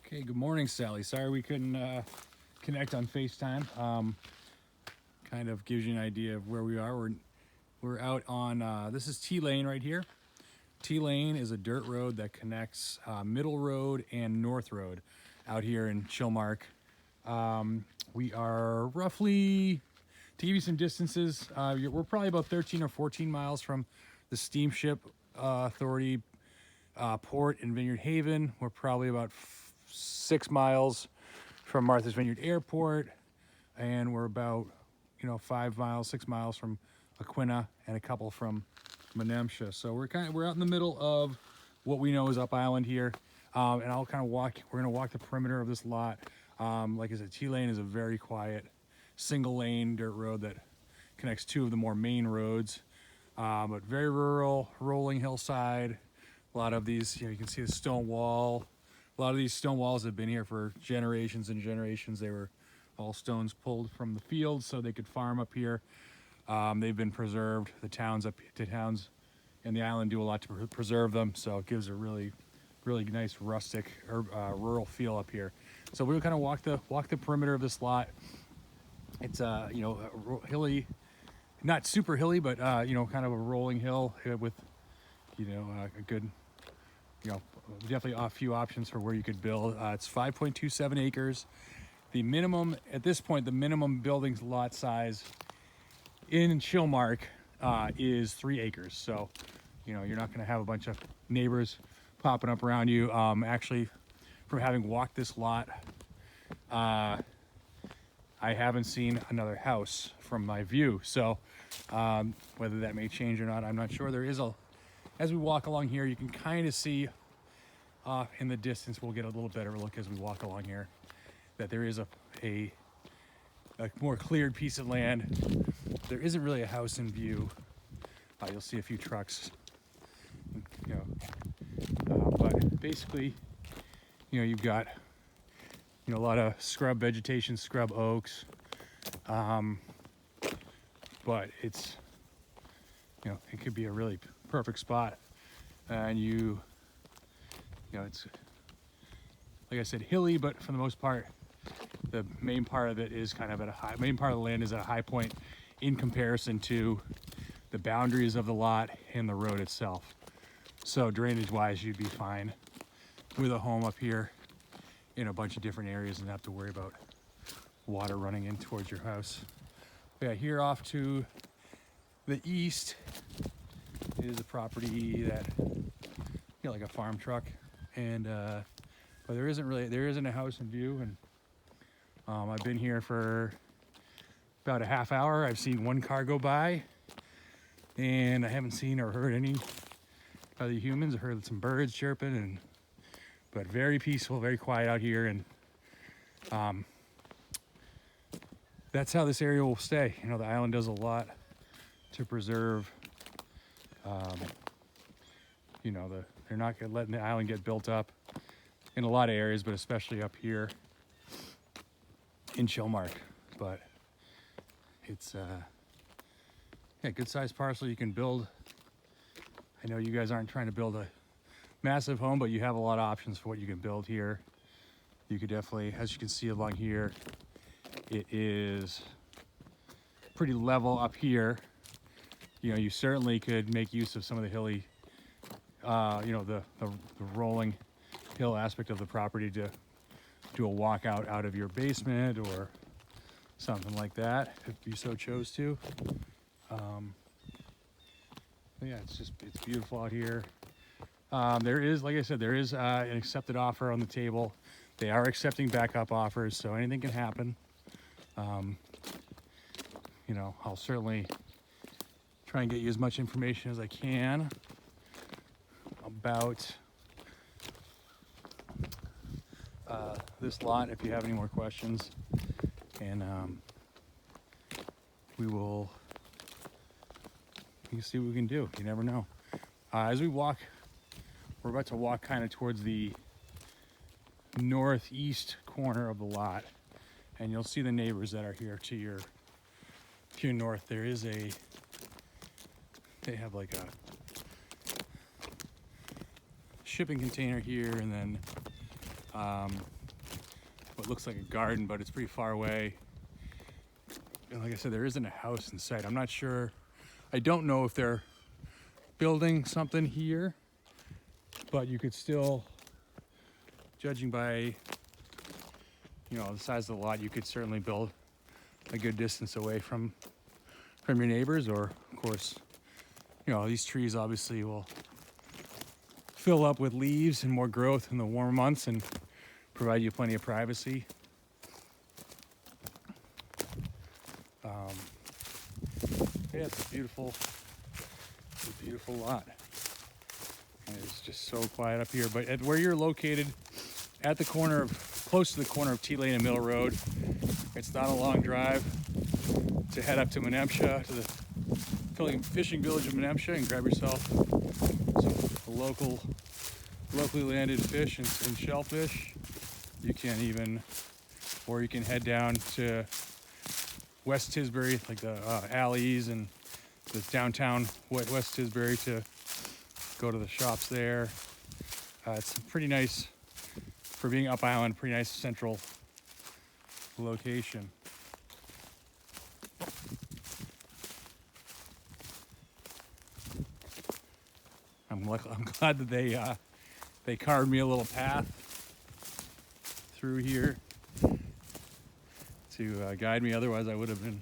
Okay, good morning, Sally. Sorry we couldn't connect on FaceTime. Kind of gives you an idea of where we are. We're out on this is T Lane right here. T Lane is a dirt road that connects Middle Road and North Road out here in Chilmark. We are roughly, to give you some distances, we're probably about 13 or 14 miles from the Steamship Authority port in Vineyard Haven. We're probably about 6 miles from Martha's Vineyard Airport, and we're about 5 miles, 6 miles from Aquina, and a couple from Menemsha. So we're out in the middle of what we know is Up Island here, and I'll kind of walk. We're gonna walk the perimeter of this lot. Like I said, T Lane is a very quiet, single lane dirt road that connects two of the more main roads, but very rural, rolling hillside. A lot of these, you can see the stone wall. A lot of these stone walls have been here for generations and generations. They were all stones pulled from the fields so they could farm up here. They've been preserved. The towns and the island do a lot to preserve them, so it gives a really nice rustic or rural feel up here. So we'll kind of walk the perimeter of this lot. It's hilly, not super hilly, but kind of a rolling hill with a good, definitely a few options for where you could build. It's 5.27 acres. The minimum, at this point, the minimum building lot size in Chilmark is 3 acres. So, you're not going to have a bunch of neighbors popping up around you. Actually, from having walked this lot, I haven't seen another house from my view. So, whether that may change or not, I'm not sure. As we walk along here, you can kind of see off in the distance. We'll get a little better look as we walk along here, that there is a more cleared piece of land. There isn't really a house in view. You'll see a few trucks, but basically, you've got a lot of scrub vegetation, scrub oaks, but it's it could be a really perfect spot, and it's, like I said, hilly, but for the most part, the main part of it is kind of main part of the land is at a high point in comparison to the boundaries of the lot and the road itself. So drainage wise, you'd be fine with a home up here in a bunch of different areas and not have to worry about water running in towards your house. Yeah, here off to the east is a property that, like a farm truck, and but there isn't a house in view, and I've been here for about a half hour. I've seen one car go by, and I haven't seen or heard any other humans. I heard some birds chirping, but very peaceful, very quiet out here, and that's how this area will stay. The island does a lot to preserve. They're not letting the island get built up in a lot of areas, but especially up here in Chilmark. But it's a good sized parcel you can build. I know you guys aren't trying to build a massive home, but you have a lot of options for what you can build here. You could definitely, as you can see along here, it is pretty level up here. You certainly could make use of some of the hilly, the rolling hill aspect of the property to do a walkout out of your basement or something like that, if you so chose to. Yeah, it's beautiful out here. There is, like I said, an accepted offer on the table. They are accepting backup offers, so anything can happen. I'll certainly try and get you as much information as I can about this lot if you have any more questions, and we can see what we can do. You never know. As we walk, we're about to walk kind of towards the northeast corner of the lot, and you'll see the neighbors that are here to your north. They have like a shipping container here, and then what looks like a garden, but it's pretty far away. And like I said, there isn't a house in sight. I'm not sure. I don't know if they're building something here, but you could still, judging by, you know, the size of the lot, you could certainly build a good distance away from your neighbors. Or of course, you know, these trees obviously will fill up with leaves and more growth in the warmer months and provide you plenty of privacy. Yeah, it's a beautiful lot. And it's just so quiet up here. But at where you're located, at the corner of, close to the corner of T Lane and Mill Road, it's not a long drive to head up to Menemsha, to the fishing village of Menemsha, and grab yourself some locally landed fish and shellfish. You can even, or you can head down to West Tisbury, like the alleys and the downtown West Tisbury, to go to the shops there. It's pretty nice, for being up island, pretty nice central location. I'm glad that they carved me a little path through here to guide me. Otherwise I would have been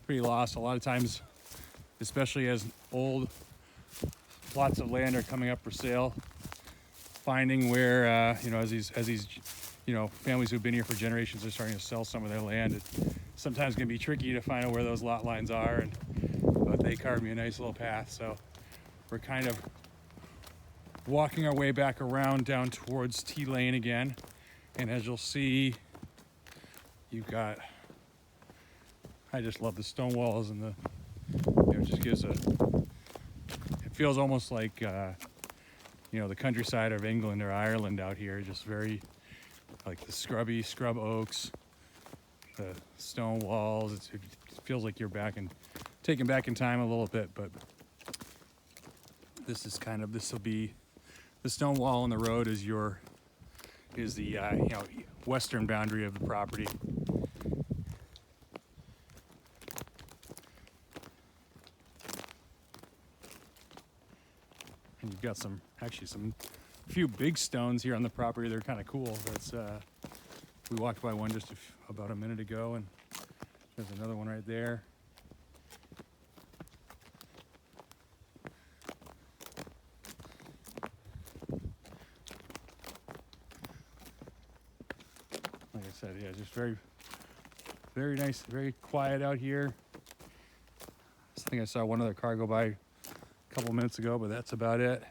pretty lost. A lot of times, especially as old plots of land are coming up for sale, finding where you know, as these you know, families who've been here for generations are starting to sell some of their land, it sometimes can be tricky to find out where those lot lines are. But they carved me a nice little path, so we're kind of walking our way back around down towards T Lane again. And as you'll see, you've got, I just love the stone walls, and you know, it just gives it feels almost like you know, the countryside of England or Ireland out here. Just very, like, the scrub oaks, the stone walls. It feels like you're taken back in time a little bit. But this will be the stone wall, and the road is the you know, western boundary of the property. And you've got some few big stones here on the property. They're kind of cool. That's we walked by one just about a minute ago, and there's another one right there. Like I said, yeah, just very, very nice, very quiet out here. I think I saw one other car go by a couple minutes ago, but that's about it.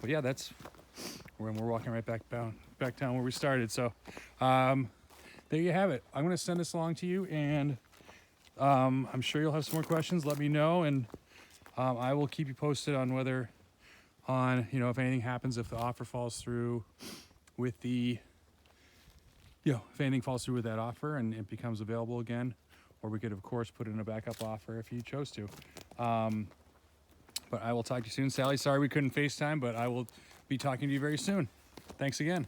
But yeah, that's when we're walking right back down where we started. So there you have it. I'm going to send this along to you, and I'm sure you'll have some more questions. Let me know, and I will keep you posted on you know, if anything happens, if the offer falls through with if anything falls through with that offer and it becomes available again. Or we could, of course, put in a backup offer if you chose to. But I will talk to you soon. Sally, sorry we couldn't FaceTime, but I will be talking to you very soon. Thanks again.